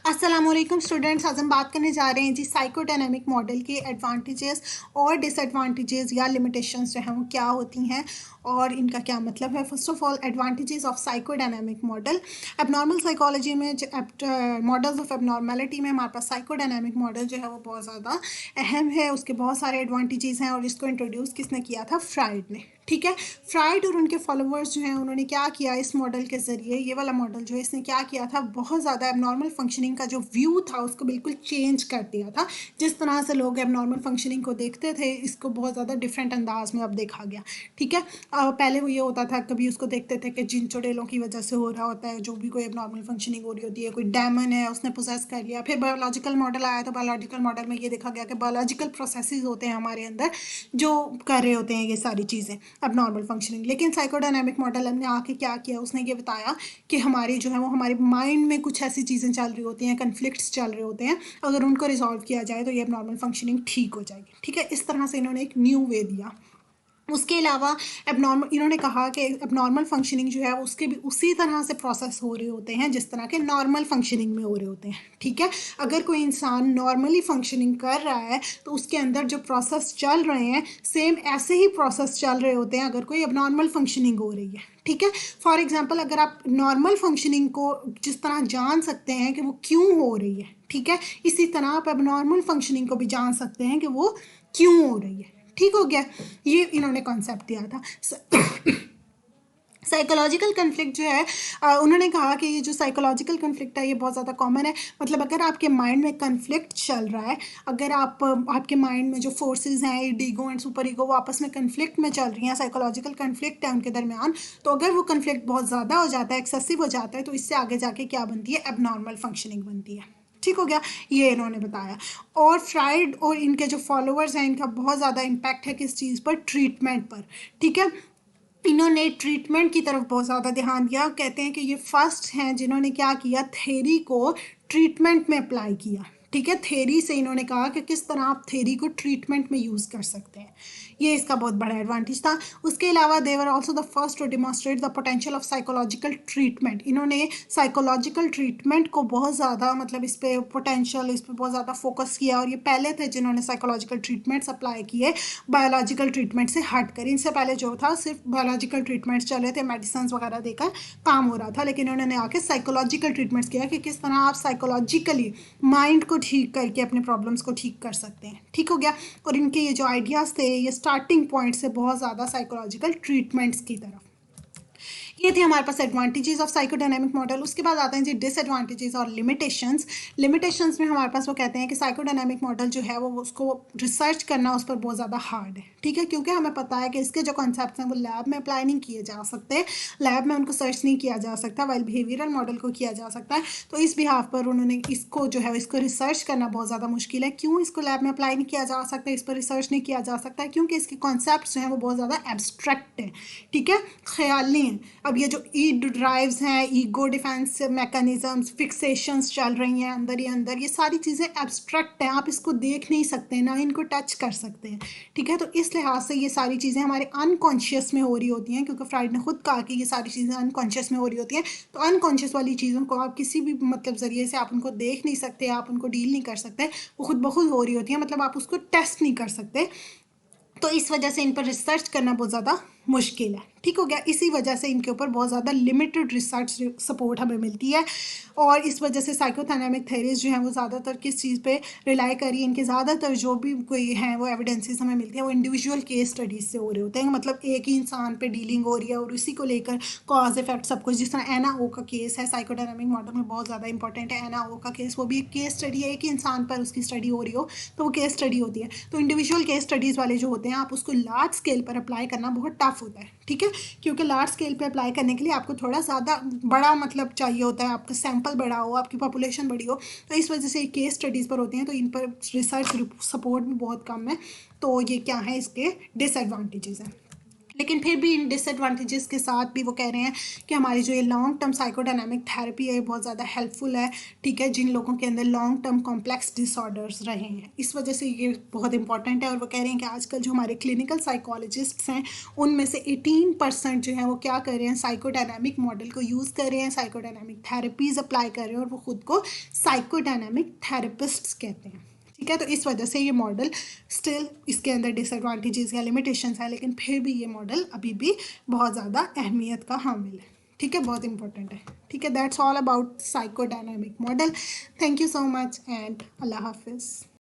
अस्सलामुअलैकुम स्टूडेंट्स, आज हम बात करने जा रहे हैं जी साइकोडायनामिक मॉडल के एडवांटेजेस और डिसएडवांटेजेस या लिमिटेशंस जो हैं वो क्या होती हैं और इनका क्या मतलब है। First of all, advantages of psychodynamic model. Abnormal psychology में मॉडल्स ऑफ एबनॉर्मेलिटी में हमारे पास साइकोडायनामिक मॉडल जो है वो बहुत ज़्यादा अहम है। उसके बहुत सारे एडवांटेजेस हैं और इसको इंट्रोड्यूस किसने किया था? फ्राइड ने। ठीक है, फ्राइड और उनके फॉलोअर्स जो हैं उन्होंने क्या किया इस मॉडल के ज़रिए, ये वाला मॉडल जो है इसने क्या किया था, बहुत ज़्यादा एबनॉर्मल फंक्शनिंग का जो व्यू था उसको बिल्कुल चेंज कर दिया था। जिस तरह से लोग एबनॉर्मल फंक्शनिंग को देखते थे, इसको बहुत ज़्यादा डिफरेंट अंदाज में अब देखा गया। ठीक है, पहले वो ये होता था, कभी उसको देखते थे कि जिन चुड़ैलों की वजह से हो रहा होता है, जो भी कोई एबनॉर्मल फंक्शनिंग हो रही होती है, कोई डेमन है उसने पोसेस कर लिया। फिर बायोलॉजिकल मॉडल आया तो बायोलॉजिकल मॉडल में ये देखा गया कि बायोलॉजिकल प्रोसेसेस होते हैं हमारे अंदर जो कर रहे होते हैं ये सारी चीज़ें एबनॉर्मल फंक्शनिंग। लेकिन साइकोडायनामिक मॉडल ने आके क्या किया, उसने ये बताया कि हमारी जो है वो हमारे माइंड में कुछ ऐसी चीज़ें चल रही होती हैं, कन्फ्लिक्ट्स चल रहे होते हैं, अगर उनको रिजॉल्व किया जाए तो ये एबनॉर्मल फंक्शनिंग ठीक हो जाएगी। ठीक है, इस तरह से इन्होंने एक न्यू वे दिया। उसके अलावा एबनॉर्मल, इन्होंने कहा कि एबनॉर्मल फंक्शनिंग जो है उसके भी उसी तरह से प्रोसेस हो रहे होते हैं जिस तरह के नॉर्मल फंक्शनिंग में हो रहे होते हैं। ठीक है, अगर कोई इंसान नॉर्मली फंक्शनिंग कर रहा है तो उसके अंदर जो प्रोसेस चल रहे हैं सेम ऐसे ही प्रोसेस चल रहे होते हैं अगर कोई एबनॉर्मल फंक्शनिंग हो रही है। ठीक है, फॉर एग्जांपल, अगर आप नॉर्मल फंक्शनिंग को जिस तरह जान सकते हैं कि वो क्यों हो रही है, ठीक है, इसी तरह आप एबनॉर्मल फंक्शनिंग को भी जान सकते हैं कि वो क्यों हो रही है। ठीक हो गया, ये इन्होंने कॉन्सेप्ट दिया था। साइकोलॉजिकल कन्फ्लिक्ट जो है, उन्होंने कहा कि ये जो साइकोलॉजिकल कन्फ्लिक्ट है ये बहुत ज़्यादा कॉमन है। मतलब अगर आपके माइंड में कन्फ्लिक्ट चल रहा है, अगर आपके माइंड में जो फोर्सेस हैं, ईगो एंड सुपर ईगो, वो आपस में कन्फ्लिक्ट में चल रही हैं, साइकोलॉजिकल कन्फ्लिक्ट है उनके दरमियान, तो अगर वो कन्फ्लिक्ट बहुत ज़्यादा हो जाता है, एक्सेसिव हो जाता है, तो इससे आगे जाके क्या बनती है? एबनॉर्मल फंक्शनिंग बनती है। ठीक हो गया, ये इन्होंने बताया। और फ्राइड और इनके जो फॉलोअर्स हैं इनका बहुत ज़्यादा इम्पैक्ट है किस चीज़ पर? ट्रीटमेंट पर। ठीक है, इन्होंने ट्रीटमेंट की तरफ बहुत ज़्यादा ध्यान दिया। कहते हैं कि ये फर्स्ट हैं जिन्होंने क्या किया, थेरी को ट्रीटमेंट में अप्लाई किया। ठीक है, थेरी से इन्होंने कहा कि किस तरह आप थेरी को ट्रीटमेंट में यूज़ कर सकते हैं, ये इसका बहुत बड़ा एडवांटेज था। उसके अलावा they were also the first to demonstrate the potential of psychological treatment. इन्होंने साइकोलॉजिकल ट्रीटमेंट को बहुत ज़्यादा, मतलब इस पर पोटेंशियल, इस पर बहुत ज़्यादा फोकस किया, और ये पहले थे जिन्होंने साइकोलॉजिकल ट्रीटमेंट्स अप्लाई किए बायोलॉजिकल ट्रीटमेंट से हट कर। इनसे पहले जो था सिर्फ बायोलॉजिकल ट्रीटमेंट्स चले थे, मेडिसिन वगैरह देकर काम हो रहा था, लेकिन उन्होंने आके साइकोलॉजिकल ट्रीटमेंट्स किया कि किस तरह आप साइकोलॉजिकली माइंड को ठीक करके अपने प्रॉब्लम्स को ठीक कर सकते हैं। ठीक हो गया, और इनके ये जो आइडियाज़ थे ये स्टार्टिंग पॉइंट से बहुत ज़्यादा साइकोलॉजिकल ट्रीटमेंट्स की तरफ। ये थे हमारे पास एडवांटेजेस ऑफ साइकोडायनामिक मॉडल। उसके बाद आते हैं जी डिसएडवांटेजेस और लिमिटेशंस। लिमिटेशंस में हमारे पास वो कहते हैं कि साइकोडायनामिक मॉडल जो है वो उसको रिसर्च करना उस पर बहुत ज़्यादा हार्ड है। ठीक है, क्योंकि हमें पता है कि इसके जो कॉन्सेप्ट हैं वो लैब में अप्लाई नहीं किए जा सकते, लैब में उनको सर्च नहीं किया जा सकता, वाइल बिहेवियरल मॉडल को किया जा सकता है। तो इस बिहाफ पर उन्होंने इसको जो है इसको रिसर्च करना बहुत ज़्यादा मुश्किल है। क्यों इसको लैब में अप्लाई नहीं किया जा सकता, इस पर रिसर्च नहीं किया जा सकता है? क्योंकि इसके कॉन्सेप्ट जो हैं वो बहुत ज़्यादा एब्स्ट्रैक्ट हैं। ठीक है, ख्याली हैं। अब ये जो ई ड्राइव्स हैं, ईगो डिफेंस मैकेनिज्म्स, फिक्सेशंस चल रही हैं अंदर ही अंदर, ये सारी चीज़ें एब्स्ट्रैक्ट हैं, आप इसको देख नहीं सकते, ना इनको टच कर सकते हैं। ठीक है, तो इस लिहाज से ये सारी चीज़ें हमारे अनकॉन्शियस में हो रही होती हैं, क्योंकि फ्राइड ने खुद कहा कि ये सारी चीज़ें अनकॉन्शियस में हो रही होती हैं। तो अनकॉन्शियस वाली चीज़ों को आप किसी भी मतलब ज़रिए से आप उनको देख नहीं सकते, आप उनको डील नहीं कर सकते, वो खुद ब खुद हो रही होती हैं, मतलब आप उसको टेस्ट नहीं कर सकते। तो इस वजह से इन पर रिसर्च करना बहुत ज़्यादा मुश्किल है। ठीक हो गया, इसी वजह से इनके ऊपर बहुत ज़्यादा लिमिटेड रिसर्च सपोर्ट हमें मिलती है, और इस वजह से साइकोथैनेमिक थेरीज जो हैं वो ज़्यादातर किस चीज़ पे रिलाई करी, इनके ज़्यादातर जो भी कोई हैं वो एविडेंसेस हमें मिलती हैं वो इंडिविजुअल केस स्टडीज़ से हो रहे होते हैं। मतलब एक ही इंसान पे डीलिंग हो रही है और उसी को लेकर कॉज इफेक्ट सब कुछ। जिस तरह एना ओ का केस है साइकोडायनामिक मॉडल में बहुत ज़्यादा इंपॉर्टेंट है, एना ओ का केस, वो भी एक केस स्टडी है, एक ही इंसान पर उसकी स्टडी हो रही हो तो वो केस स्टडी होती है। तो इंडिविजुअल केस स्टडीज़ वाले जो होते हैं आप उसको लार्ज स्केल पर अप्लाई करना बहुत टफ होता है। ठीक है, क्योंकि लार्ज स्केल पे अप्लाई करने के लिए आपको थोड़ा ज़्यादा बड़ा मतलब चाहिए होता है, आपका सैंपल बड़ा हो, आपकी पॉपुलेशन बड़ी हो, तो इस वजह से केस स्टडीज़ पर होती हैं, तो इन पर रिसर्च सपोर्ट भी बहुत कम है। तो ये क्या है, इसके डिसएडवांटेजेस हैं। लेकिन फिर भी इन डिसएडवांटेजेस के साथ भी वो कह रहे हैं कि हमारी जो ये लॉन्ग टर्म साइकोडायनामिक थेरेपी है ये बहुत ज़्यादा हेल्पफुल है, ठीक है, जिन लोगों के अंदर लॉन्ग टर्म कॉम्प्लेक्स डिसऑर्डर्स रहे हैं, इस वजह से ये बहुत इंपॉर्टेंट है। और वो कह रहे हैं कि आजकल जो हमारे क्लिनिकल साइकोलॉजिस्ट्स हैं उनमें से 18% जो है वो क्या कर रहे हैं, साइकोडायनामिक मॉडल को यूज़ कर रहे हैं, साइकोडायनामिक थेरेपीज़ अप्लाई कर रहे हैं और वो खुद को साइकोडायनामिक थेरेपिस्ट्स कहते हैं, ठीक है। तो इस वजह से ये मॉडल स्टिल इसके अंदर डिसएडवांटेजेस या लिमिटेशंस हैं, लेकिन फिर भी ये मॉडल अभी भी बहुत ज़्यादा अहमियत का हामिल है, ठीक है, बहुत इंपॉर्टेंट है, ठीक है। That's all about psychodynamic model. Thank you so much and अल्लाह हाफिज़।